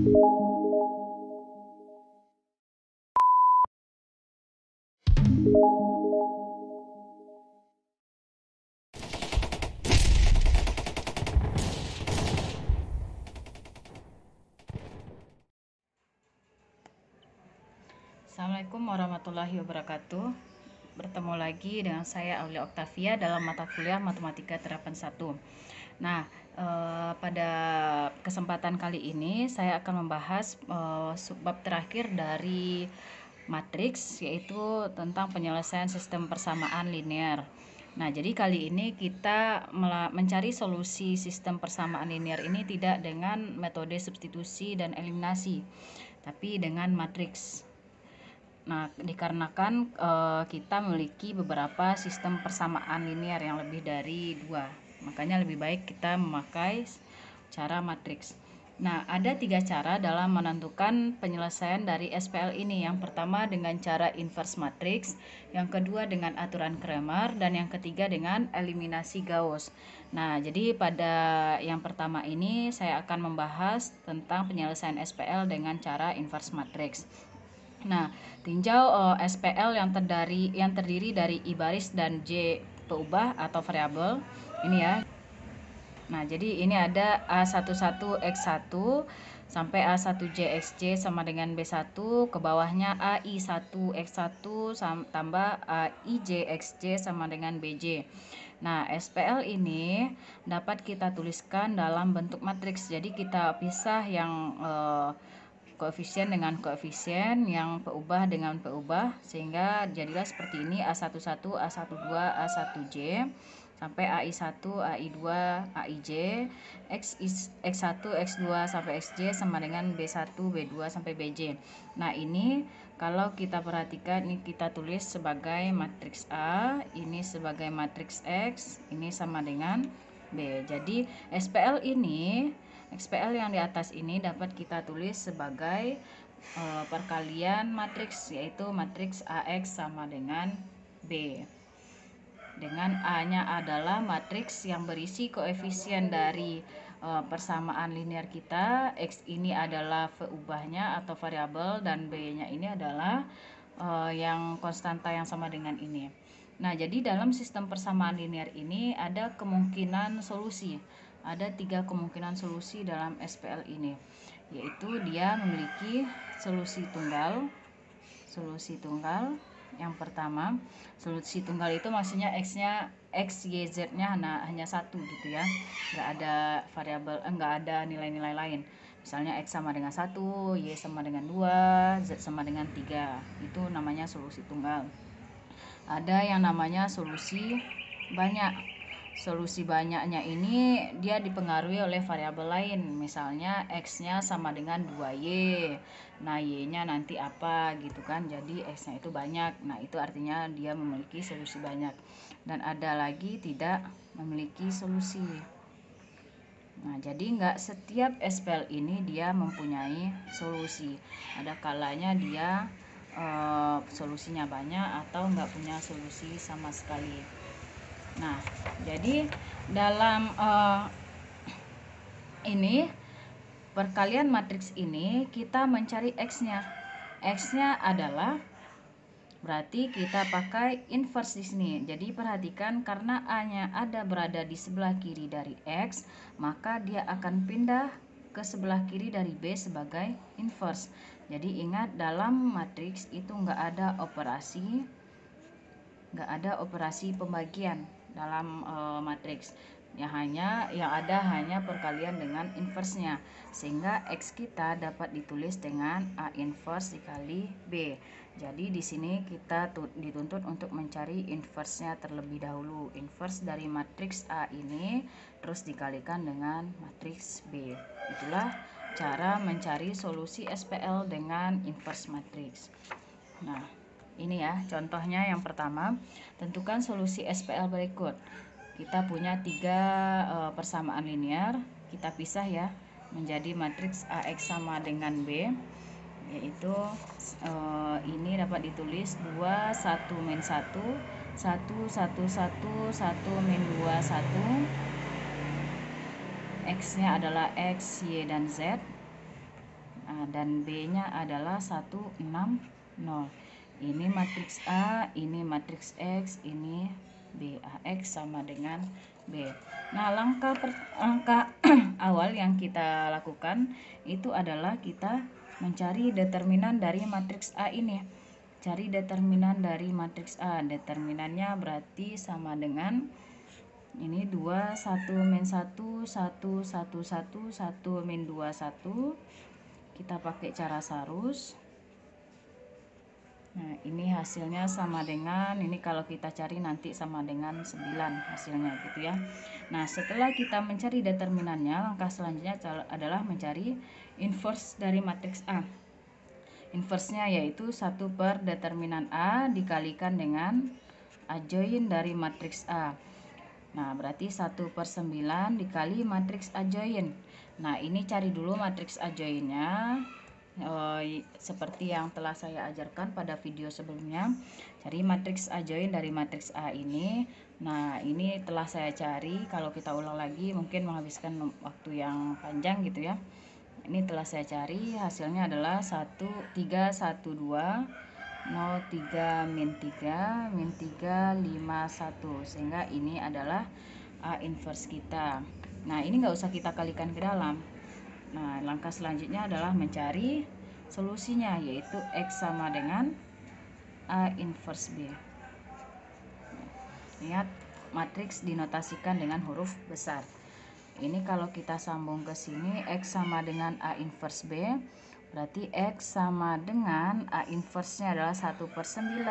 Assalamualaikum warahmatullahi wabarakatuh. Bertemu lagi dengan saya Aulia Oktavia dalam mata kuliah Matematika Terapan 1. Nah, pada kesempatan kali ini saya akan membahas subbab terakhir dari matriks, yaitu tentang penyelesaian sistem persamaan linear. Nah, jadi kali ini kita mencari solusi sistem persamaan linear ini tidak dengan metode substitusi dan eliminasi, tapi dengan matriks. Nah, dikarenakan kita memiliki beberapa sistem persamaan linear yang lebih dari 2, makanya lebih baik kita memakai cara matriks. Nah, ada 3 cara dalam menentukan penyelesaian dari SPL ini. Yang pertama dengan cara inverse matrix, yang kedua dengan aturan Cramer, dan yang ketiga dengan eliminasi Gauss. Nah, jadi pada yang pertama ini saya akan membahas tentang penyelesaian SPL dengan cara inverse matrix. Nah, tinjau SPL yang terdiri dari I baris dan J peubah atau variabel ini ya. Nah, jadi ini ada A11X1 sampai A1JXJ sama dengan B1, ke bawahnya AI1X1 tambah AIJXJ sama dengan BJ. Nah, SPL ini dapat kita tuliskan dalam bentuk matriks. Jadi kita pisah yang koefisien dengan koefisien, yang peubah dengan peubah, sehingga jadilah seperti ini: A11, A12, A1J sampai AI1, AI2, AIJ, X1, X2 sampai XJ sama dengan B1, B2 sampai BJ. Nah, ini kalau kita perhatikan, ini kita tulis sebagai matriks A, ini sebagai matriks X, ini sama dengan B. Jadi SPL yang di atas ini dapat kita tulis sebagai perkalian matriks, yaitu matriks AX sama dengan B. Dengan A-nya adalah matriks yang berisi koefisien dari persamaan linear kita. X ini adalah peubahnya atau variabel, dan B-nya ini adalah yang konstanta yang sama dengan ini. Nah, jadi dalam sistem persamaan linear ini ada kemungkinan solusi. Ada 3 kemungkinan solusi dalam SPL ini, yaitu dia memiliki solusi tunggal. Yang pertama, solusi tunggal itu maksudnya X-nya, X, Y, Z-nya hanya satu gitu ya. Nggak ada variabel, nggak ada nilai-nilai lain. Misalnya X sama dengan 1, Y sama dengan 2, Z sama dengan 3. Itu namanya solusi tunggal. Ada yang namanya solusi banyak. Solusi banyaknya ini dia dipengaruhi oleh variabel lain. Misalnya X-nya sama dengan 2Y. Nah, Y-nya nanti apa gitu kan. Jadi X-nya itu banyak. Nah, itu artinya dia memiliki solusi banyak. Dan ada lagi tidak memiliki solusi. Nah, jadi nggak setiap SPL ini dia mempunyai solusi. Ada kalanya dia solusinya banyak atau nggak punya solusi sama sekali. Nah, jadi dalam ini perkalian matriks ini kita mencari X-nya. X-nya adalah, berarti kita pakai inverse di sini. Jadi perhatikan, karena A-nya berada di sebelah kiri dari X, maka dia akan pindah ke sebelah kiri dari B sebagai inverse. Jadi ingat, dalam matriks itu nggak ada operasi pembagian dalam matriks. Yang ada hanya perkalian dengan inversenya, sehingga X kita dapat ditulis dengan A inverse dikali B. Jadi di sini kita dituntut untuk mencari inversenya terlebih dahulu. Inverse dari matriks A ini terus dikalikan dengan matriks B. Itulah cara mencari solusi SPL dengan inverse matriks. Nah, ini ya contohnya. Yang pertama, tentukan solusi SPL berikut. Kita punya 3 persamaan linear, kita pisah ya menjadi matriks AX sama dengan B, yaitu ini dapat ditulis 2, 1, min 1, 1, 1, 1, 1, min 2, 1. X nya adalah X, Y, dan Z. dan B-nya adalah 1, 6, 0. Ini matriks A, ini matriks X, ini B. X sama dengan B. Nah, langkah awal yang kita lakukan itu adalah kita mencari determinan dari matriks A ini. Cari determinan dari matriks A. Determinannya berarti sama dengan ini 2, 1, min 1, 1, 1, 1, 1, min 2, 1. Kita pakai cara sarus. Nah, ini hasilnya sama dengan, ini kalau kita cari nanti sama dengan 9 hasilnya gitu ya. Nah, setelah kita mencari determinannya, langkah selanjutnya adalah mencari inverse dari matriks A. Inverse-nya yaitu 1 per determinan A dikalikan dengan adjoin dari matriks A. Nah, berarti 1 per 9 dikali matriks adjoin. Nah, ini cari dulu matriks adjoinnya. Seperti yang telah saya ajarkan pada video sebelumnya, cari matriks adjoin dari matriks A ini. Nah, ini telah saya cari. Kalau kita ulang lagi mungkin menghabiskan waktu yang panjang gitu ya. Ini telah saya cari, hasilnya adalah 1, 3, 1, 2, 0, 3, min 3, min 3, 5, 1. Sehingga ini adalah A inverse kita. Nah, ini nggak usah kita kalikan ke dalam. Nah, langkah selanjutnya adalah mencari solusinya, yaitu X sama dengan A inverse B. Lihat, matriks dinotasikan dengan huruf besar. Ini kalau kita sambung ke sini, X sama dengan A inverse B, berarti X sama dengan A inverse-nya adalah 1 per 9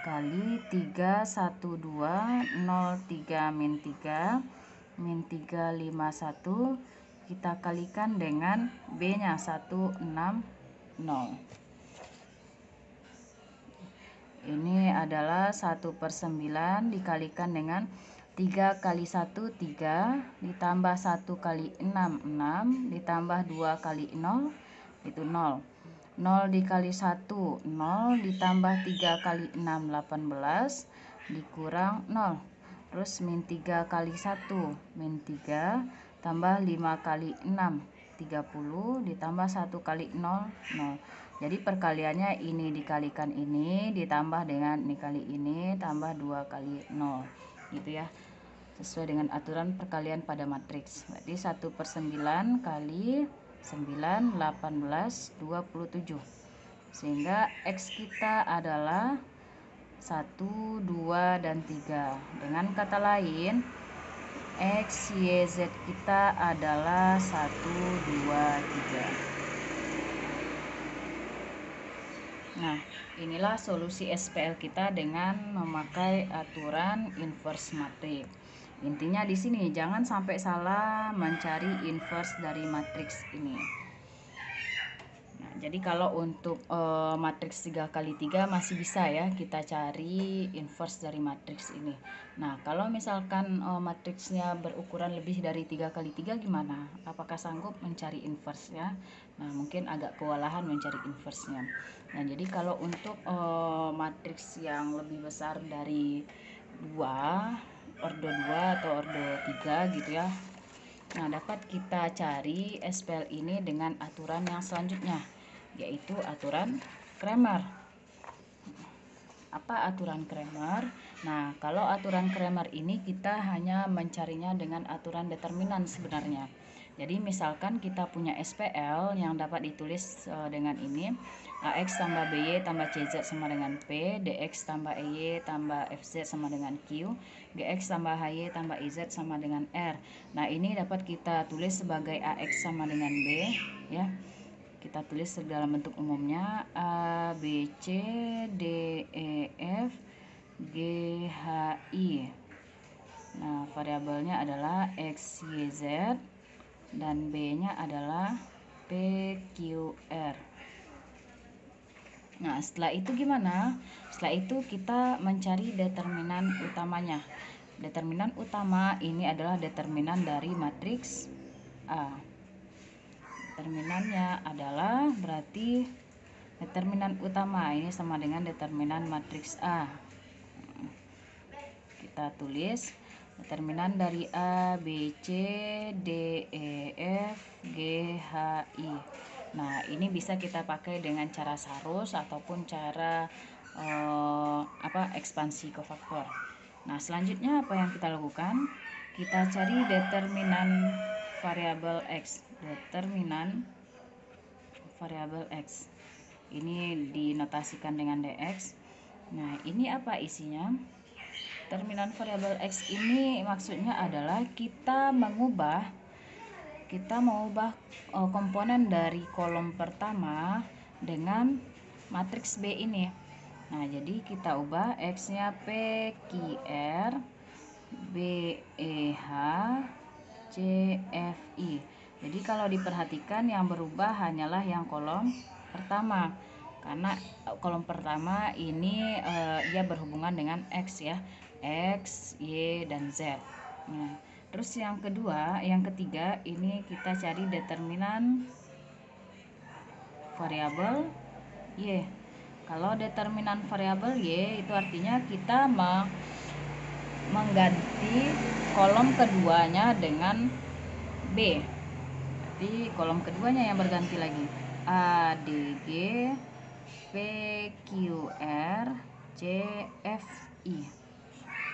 kali 3, 1, 2, 0, 3, min 3, min 3, 5, 1. Kita kalikan dengan B-nya 1, 6, 0. Ini adalah 1 per 9 dikalikan dengan 3 kali 1, 3, ditambah 1 kali 6, 6, ditambah 2 kali 0, itu 0. 0 dikali 1, 0, ditambah 3 kali 6, 18, dikurang 0. Terus min 3 kali 1, min 3, tambah 5 kali 6, 30, ditambah 1 kali 0, 0. Jadi perkaliannya ini dikalikan ini, ditambah dengan ini kali ini, tambah 2 kali 0. Gitu ya. Sesuai dengan aturan perkalian pada matriks. Berarti 1 per 9 kali 9, 18, 27. Sehingga X kita adalah 1, 2, dan 3. Dengan kata lain, X, Y, Z kita adalah 1, 2, 3. Nah, inilah solusi SPL kita dengan memakai aturan inverse matriks. Intinya di sini jangan sampai salah mencari inverse dari matriks ini. Nah, jadi kalau untuk matriks 3 kali 3 masih bisa ya kita cari inverse dari matriks ini. Nah, kalau misalkan matriksnya berukuran lebih dari 3 kali 3 gimana? Apakah sanggup mencari inverse ya? Nah, mungkin agak kewalahan mencari inverse-nya. Nah, jadi kalau untuk matriks yang lebih besar dari 2, ordo 2 atau ordo 3 gitu ya. Nah, dapat kita cari SPL ini dengan aturan yang selanjutnya, yaitu aturan Cramer. Apa aturan Cramer? Nah, kalau aturan Cramer ini kita hanya mencarinya dengan aturan determinan sebenarnya. Jadi misalkan kita punya SPL yang dapat ditulis dengan ini, AX tambah BY tambah CZ sama dengan P, DX tambah EY tambah FZ sama dengan Q, GX tambah HY tambah IZ sama dengan R. Nah, ini dapat kita tulis sebagai AX sama dengan B ya. Kita tulis dalam bentuk umumnya A, B, C, D, E, F, G, H, I. Nah, variabelnya adalah X, Y, Z, dan B-nya adalah P, Q, R. Nah, setelah itu gimana? Setelah itu kita mencari determinan utamanya. Determinan utama ini adalah determinan dari matriks A. Determinannya adalah berarti determinan utama ini sama dengan determinan matriks A. Kita tulis determinan dari A, B, C, D, E, F, G, H, I. Nah, ini bisa kita pakai dengan cara sarus ataupun cara ekspansi kofaktor. Nah, selanjutnya apa yang kita lakukan? Kita cari determinan variabel X. Determinan variabel X. Ini dinotasikan dengan dx. Nah, ini apa isinya? Determinan variabel X ini maksudnya adalah kita mengubah komponen dari kolom pertama dengan matriks B ini. Nah, jadi kita ubah X-nya PQR BEH CFI. Jadi kalau diperhatikan yang berubah hanyalah yang kolom pertama, karena kolom pertama ini ia berhubungan dengan X ya, X, Y, dan Z. Nah, terus yang ketiga ini kita cari determinan variabel Y. Kalau determinan variabel Y itu artinya kita mengganti kolom keduanya dengan B. Jadi kolom keduanya yang berganti lagi. ADG PQR CFI.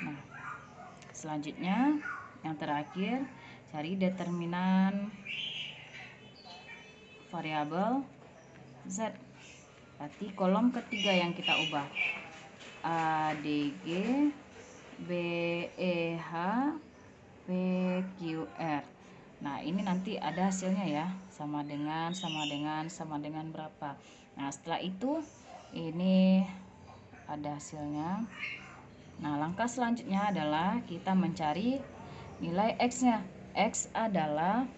Nah, selanjutnya yang terakhir cari determinan variabel Z. Berarti kolom ketiga yang kita ubah. ADG BEH PQR. Nah, ini nanti ada hasilnya ya, sama dengan berapa. Nah, setelah itu ini ada hasilnya. Nah, langkah selanjutnya adalah kita mencari nilai X-nya. X adalah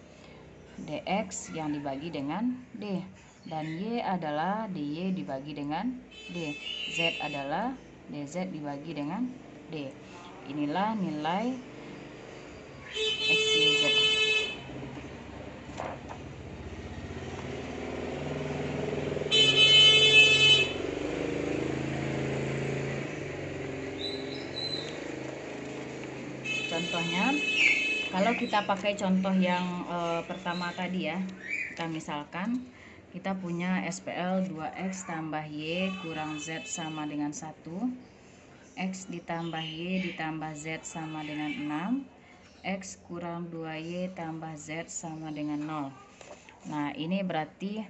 dx yang dibagi dengan d, dan y adalah dy dibagi dengan d, z adalah dz dibagi dengan d. Inilah nilai X, Y, Z. Contohnya, kalau kita pakai contoh yang pertama tadi ya, kita misalkan kita punya SPL 2x tambah y kurang z sama dengan 1, x ditambah y ditambah z sama dengan 6, x kurang 2y tambah z sama dengan 0. Nah, ini berarti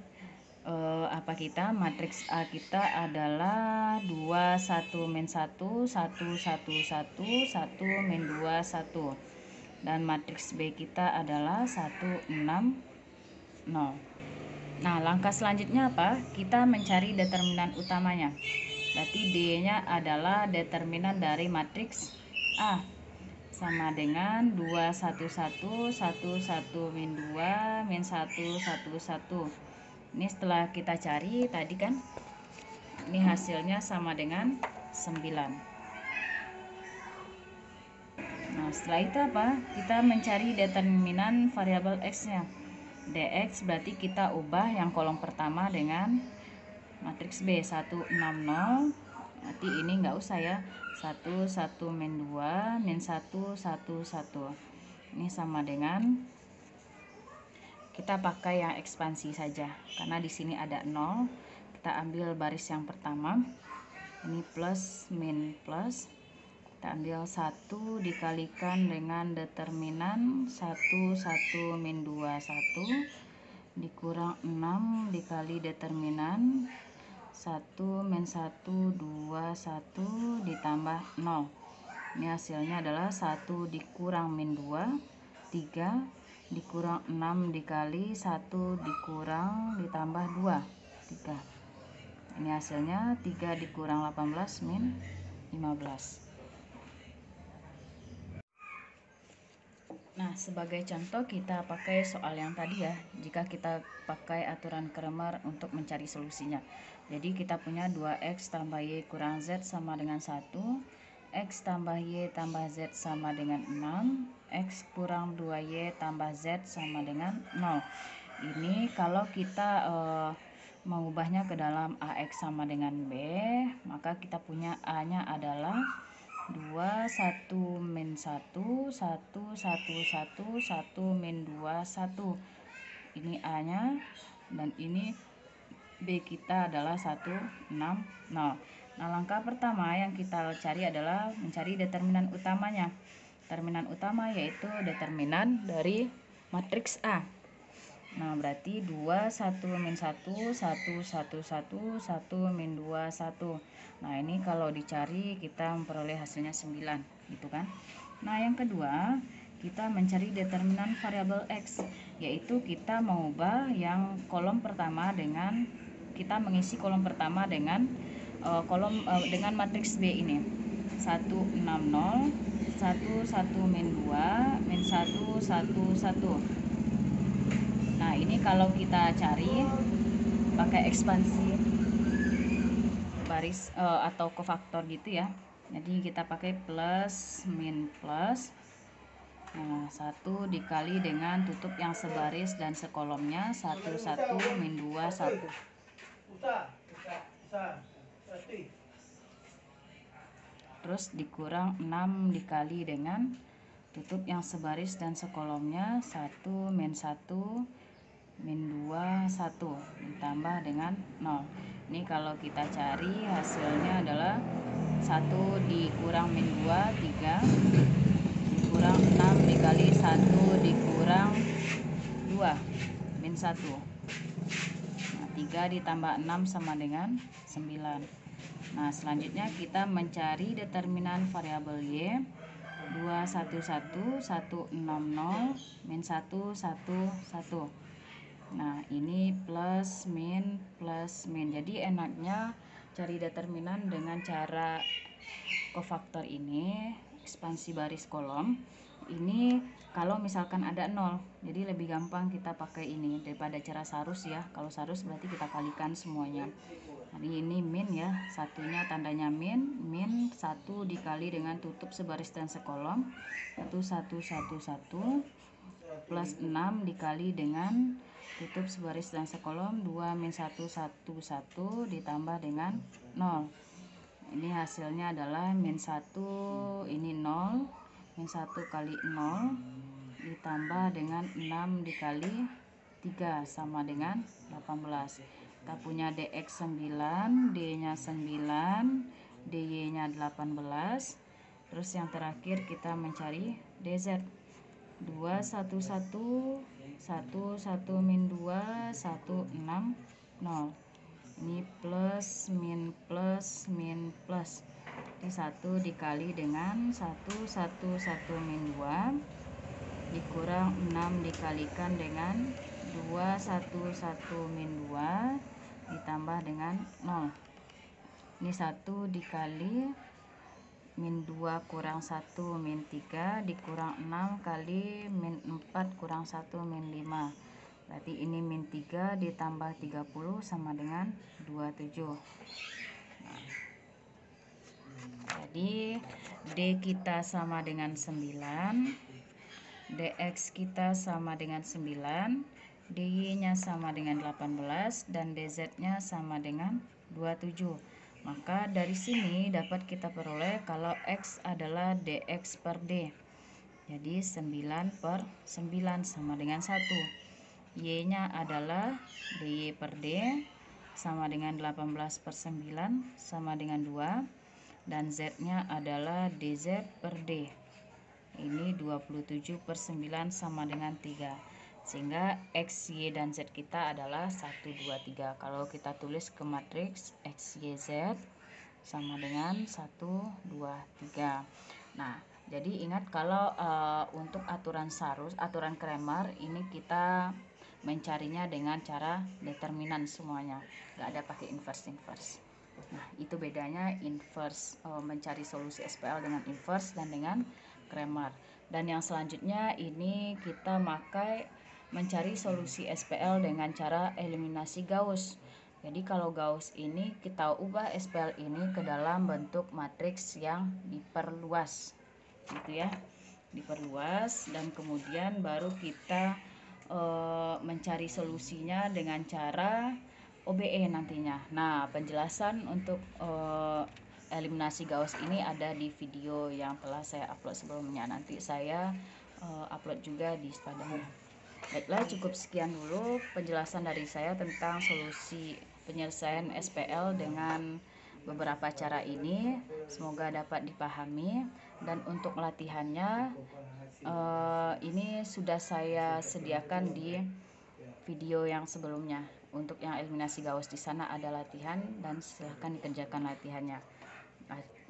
matriks A kita adalah 2 1 min 1 1 1 1 1 min 2 1, dan matriks B kita adalah 1 6 0. Nah, langkah selanjutnya apa? Kita mencari determinan utamanya. Berarti D-nya adalah determinan dari matriks A, sama dengan 2 1 1 1 1 min 2 min 1 1 1. Ini setelah kita cari tadi kan, ini hasilnya sama dengan 9. Nah, setelah itu apa? Kita mencari determinan variabel X-nya. dx berarti kita ubah yang kolom pertama dengan matriks B 1 6 0. Nanti ini enggak usah ya. 1 1 min 2 min 1 1 1. Ini sama dengan, kita pakai yang ekspansi saja karena di sini ada 0. Kita ambil baris yang pertama, ini plus min plus, kita ambil 1 dikalikan dengan determinan 1 1 min 2 1 dikurang 6 dikali determinan 1 min 1 2 1 ditambah 0. Ini hasilnya adalah 1 dikurang min 2 3 dikurang 6 dikali 1 dikurang ditambah 2 3. Ini hasilnya 3 dikurang 18 min 15. Nah, sebagai contoh kita pakai soal yang tadi ya, jika kita pakai aturan Cramer untuk mencari solusinya. Jadi kita punya 2x tambah y kurang z sama dengan 1, x tambah y tambah z sama dengan 6, x kurang 2y tambah z sama dengan 0. Ini kalau kita mengubahnya ke dalam ax sama dengan b, maka kita punya a-nya adalah 2 1 min 1 1 1 1 1 min 2 1. ini A-nya, dan ini B kita adalah 160. Nah, langkah pertama yang kita cari adalah mencari determinan utamanya. Determinan utama yaitu determinan dari matriks A. Nah, berarti 2, 1, min 1, 1, 1, 1, 1, min 2, 1. Nah, ini kalau dicari kita memperoleh hasilnya 9, gitu kan. Nah, yang kedua, kita mencari determinan variabel X, yaitu kita mengubah yang kolom pertama dengan, kita mengisi kolom pertama dengan dengan matriks B ini. 160, 1, 1, min 2, min 1, 1, 1. Nah, ini kalau kita cari pakai ekspansi baris atau kofaktor gitu ya. Jadi kita pakai plus min plus. Nah, 1 dikali dengan tutup yang sebaris dan sekolomnya 1, 1, min 2, 1. Terus dikurang 6 dikali dengan tutup yang sebaris dan sekolomnya 1, min 1, min 2, 1 ditambah dengan 0. Ini kalau kita cari hasilnya adalah 1 dikurang min 2, 3, dikurang 6 dikali 1 dikurang 2, min 1. Nah, 3 ditambah 6 sama dengan 9. Nah, selanjutnya kita mencari determinan variabel Y. 211, 160, min 1, 1, 1. Nah, ini plus min. Jadi enaknya cari determinan dengan cara kofaktor ini, ekspansi baris kolom. Ini kalau misalkan ada 0, jadi lebih gampang kita pakai ini daripada cara sarus ya. Kalau sarus berarti kita kalikan semuanya. Jadi ini min ya, satunya tandanya min 1 dikali dengan tutup sebaris dan sekolom 1, 1, 1, 1, plus 6 dikali dengan tutup sebaris dan sekolom 2, min 1, 1, 1 ditambah dengan 0. Ini hasilnya adalah min 1, ini 0, min 1 kali 0 ditambah dengan 6 dikali 3 sama dengan 18. Kita punya dx 9, d nya 9, dy nya 18. Terus yang terakhir kita mencari dz. 2, 1, 1, 1, min 2, 1, 6, 0. Ini plus min plus min plus. Jadi 1 dikali dengan 1, 1, 1, min 2 dikurang 6 dikalikan dengan 2, 1, 1, min 2 ditambah dengan 0. Ini 1 dikali min 2 kurang 1 min 3 dikurang 6 kali min 4 kurang 1 min 5. Berarti ini min 3 ditambah 30 sama dengan 27. Nah, jadi D kita sama dengan 9, dx kita sama dengan 9, dy nya sama dengan 18, dan dz nya sama dengan 27. Maka dari sini dapat kita peroleh kalau X adalah dx per D. Jadi 9 per 9 sama dengan 1. Y nya adalah dy per D sama dengan 18 per 9 sama dengan 2. Dan Z nya adalah dz per D. Ini 27 per 9 sama dengan 3. Sehingga X, Y, dan Z kita adalah 1, 2, 3. Kalau kita tulis ke matriks X, Y, Z sama dengan 1, 2, 3. Nah, jadi ingat kalau untuk aturan sarus, aturan Cramer, ini kita mencarinya dengan cara determinan semuanya. Nggak ada pakai inverse. Nah, itu bedanya inverse, mencari solusi SPL dengan inverse dan dengan Cramer. Dan yang selanjutnya ini kita mencari solusi SPL dengan cara eliminasi Gauss. Jadi kalau Gauss ini kita ubah SPL ini ke dalam bentuk matriks yang diperluas, gitu ya, diperluas, dan kemudian baru kita mencari solusinya dengan cara OBE nantinya. Nah, penjelasan untuk eliminasi Gauss ini ada di video yang telah saya upload sebelumnya. Nanti saya upload juga di padanya. Baiklah, cukup sekian dulu penjelasan dari saya tentang solusi penyelesaian SPL dengan beberapa cara ini. Semoga dapat dipahami, dan untuk latihannya ini sudah saya sediakan di video yang sebelumnya. Untuk yang eliminasi Gauss di sana ada latihan, dan silahkan dikerjakan latihannya.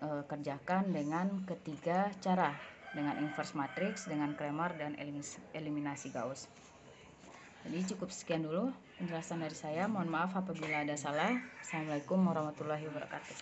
Kerjakan dengan ketiga cara, dengan inverse matrix, dengan Cramer, dan eliminasi Gauss. Jadi cukup sekian dulu penjelasan dari saya. Mohon maaf apabila ada salah. Assalamualaikum warahmatullahi wabarakatuh.